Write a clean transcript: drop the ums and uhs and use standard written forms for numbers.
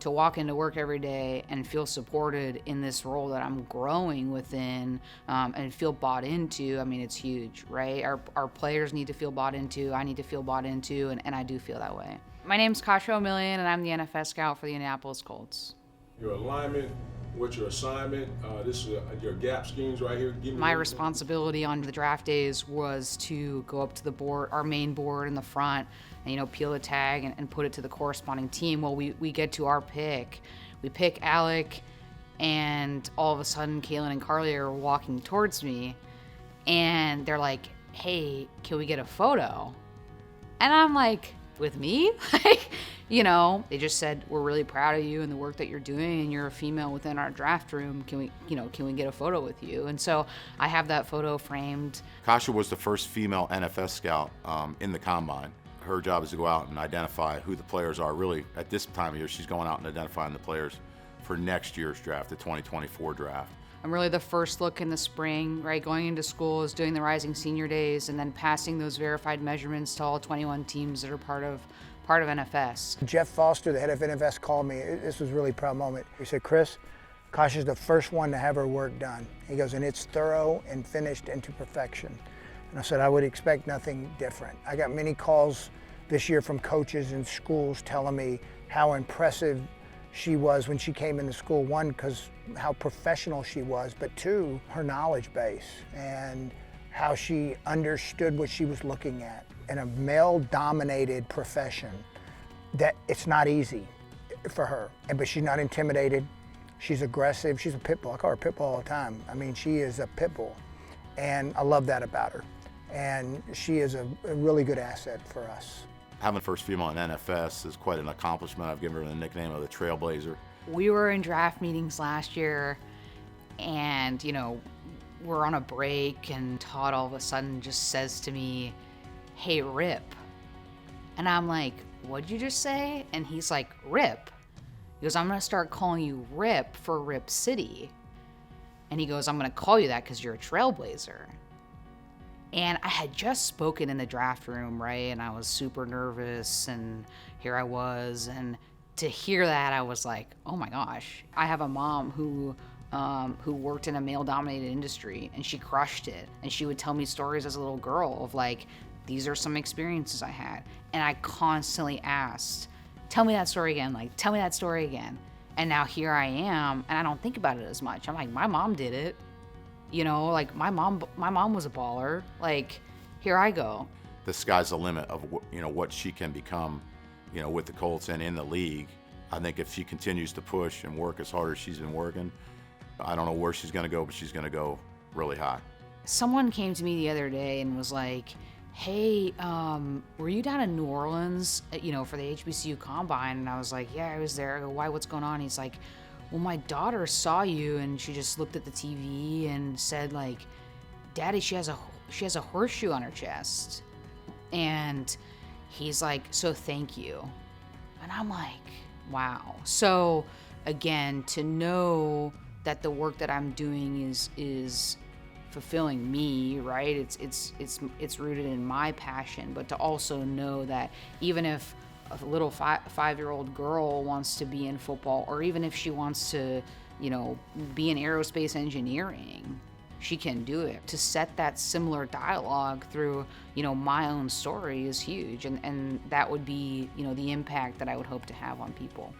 to walk into work every day and feel supported in this role that I'm growing within, and feel bought into, I mean, it's huge, right? Our players need to feel bought into, I need to feel bought into, and I do feel that way. My name's Kasia, Omilian, and I'm the NFS scout for the Indianapolis Colts. Your alignment, what's your assignment? This is your gap schemes right here. Give me My responsibility on the draft days was to go up to the board, our main board in the front, and peel a tag and put it to the corresponding team. Well, we get to our pick. We pick Alec, and all of a sudden, Kaylin and Carly are walking towards me, and they're like, "Hey, can we get a photo?" And I'm like, "With me?" They just said, "We're really proud of you and the work that you're doing, and you're a female within our draft room. Can we get a photo with you?" And so I have that photo framed. Kasia was the first female NFS scout in the combine. Her job is to go out and identify who the players are. Really, at this time of year, she's going out and identifying the players for next year's draft, the 2024 draft. I'm really the first look in the spring, right? Going into school is doing the Rising Senior Days and then passing those verified measurements to all 21 teams that are part of NFS. Jeff Foster, the head of NFS, called me. This was a really proud moment. He said, "Chris, Kasia's the first one to have her work done." He goes, "And it's thorough and finished into perfection." And I said, "I would expect nothing different." I got many calls this year from coaches and schools telling me how impressive she was when she came into school. One, because how professional she was, but two, her knowledge base and how she understood what she was looking at. In a male-dominated profession, that it's not easy for her. But she's not intimidated. She's aggressive. She's a pit bull. I call her pit bull all the time. I mean, she is a pit bull, and I love that about her. And she is a really good asset for us. Having first female in NFS is quite an accomplishment. I've given her the nickname of the Trailblazer. We were in draft meetings last year, and we're on a break, and Todd all of a sudden just says to me, "Hey, Rip." And I'm like, "What'd you just say?" And he's like, "Rip." He goes, "I'm gonna start calling you Rip for Rip City." And he goes, "I'm gonna call you that because you're a Trailblazer." And I had just spoken in the draft room, right? And I was super nervous, and here I was. And to hear that, I was like, oh my gosh. I have a mom who worked in a male-dominated industry, and she crushed it. And she would tell me stories as a little girl of like, these are some experiences I had. And I constantly asked, tell me that story again, like, tell me that story again. And now here I am, and I don't think about it as much. I'm like, my mom did it. Like my mom was a baller. Like, here I go. The sky's the limit of what she can become, with the Colts and in the league. I think if she continues to push and work as hard as she's been working, I don't know where she's going to go, but she's going to go really high. Someone came to me the other day and was like, "Hey, were you down in New Orleans, for the HBCU Combine?" And I was like, "Yeah, I was there." I go, "Why? What's going on?" He's like, "Well, my daughter saw you, and she just looked at the TV and said, like, Daddy, she has a horseshoe on her chest." And he's like, "So thank you." And I'm like, wow. So again, to know that the work that I'm doing is fulfilling me, right? It's rooted in my passion, but to also know that even if a little five-year-old girl wants to be in football, or even if she wants to, be in aerospace engineering, she can do it. To set that similar dialogue through, my own story is huge. And that would be, the impact that I would hope to have on people.